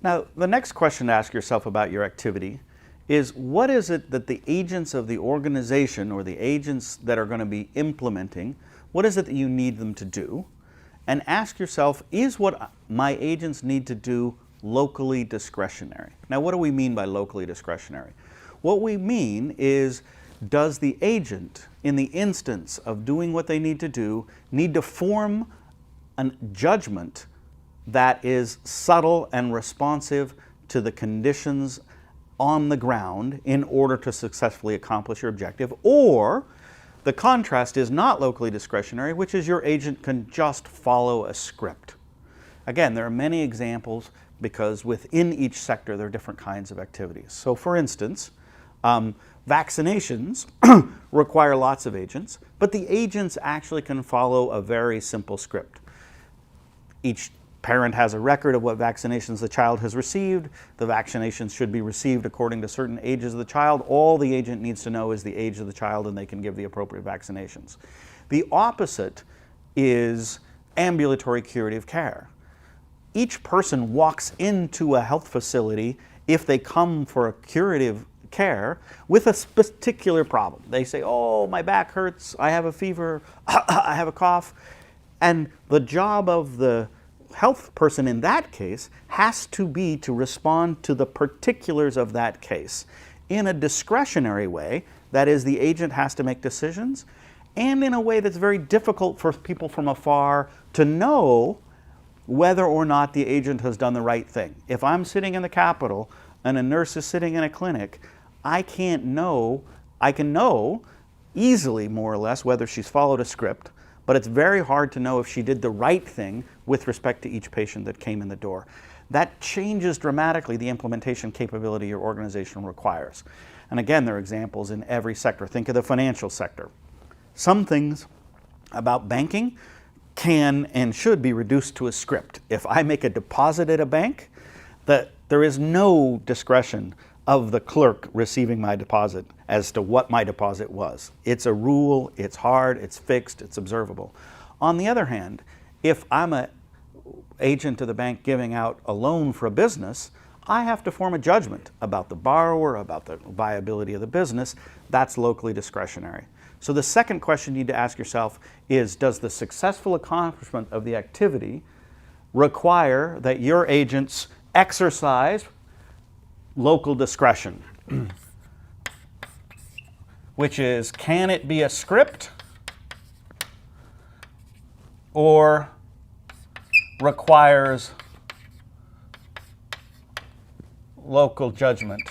Now, the next question to ask yourself about your activity is, what is it that the agents of the organization or the agents that are going to be implementing, what is it that you need them to do? And ask yourself, is what my agents need to do locally discretionary? Now, what do we mean by locally discretionary? What we mean is, does the agent, in the instance of doing what they need to do, need to form a judgment that is subtle and responsive to the conditions on the ground in order to successfully accomplish your objective? Or the contrast is not locally discretionary, which is your agent can just follow a script. Again, there are many examples because within each sector there are different kinds of activities. So for instance, vaccinations require lots of agents, but the agents actually can follow a very simple script. Each parent has a record of what vaccinations the child has received. The vaccinations should be received according to certain ages of the child. All the agent needs to know is the age of the child, and they can give the appropriate vaccinations. The opposite is ambulatory curative care. Each person walks into a health facility, if they come for a curative care, with a particular problem. They say, oh, my back hurts, I have a fever, I have a cough. And the job of the health person in that case has to be to respond to the particulars of that case in a discretionary way. That is, the agent has to make decisions, and in a way that's very difficult for people from afar to know whether or not the agent has done the right thing. If I'm sitting in the Capitol and a nurse is sitting in a clinic, I can know easily, more or less, whether she's followed a script, but it's very hard to know if she did the right thing with respect to each patient that came in the door. That changes dramatically the implementation capability your organization requires. And again, there are examples in every sector. Think of the financial sector. Some things about banking can and should be reduced to a script. If I make a deposit at a bank, there is no discretion of the clerk receiving my deposit as to what my deposit was. It's a rule, it's hard, it's fixed, it's observable. On the other hand, if I'm an agent of the bank giving out a loan for a business, I have to form a judgment about the borrower, about the viability of the business. That's locally discretionary. So the second question you need to ask yourself is, does the successful accomplishment of the activity require that your agents exercise local discretion? Which is, can it be a script or requires local judgment?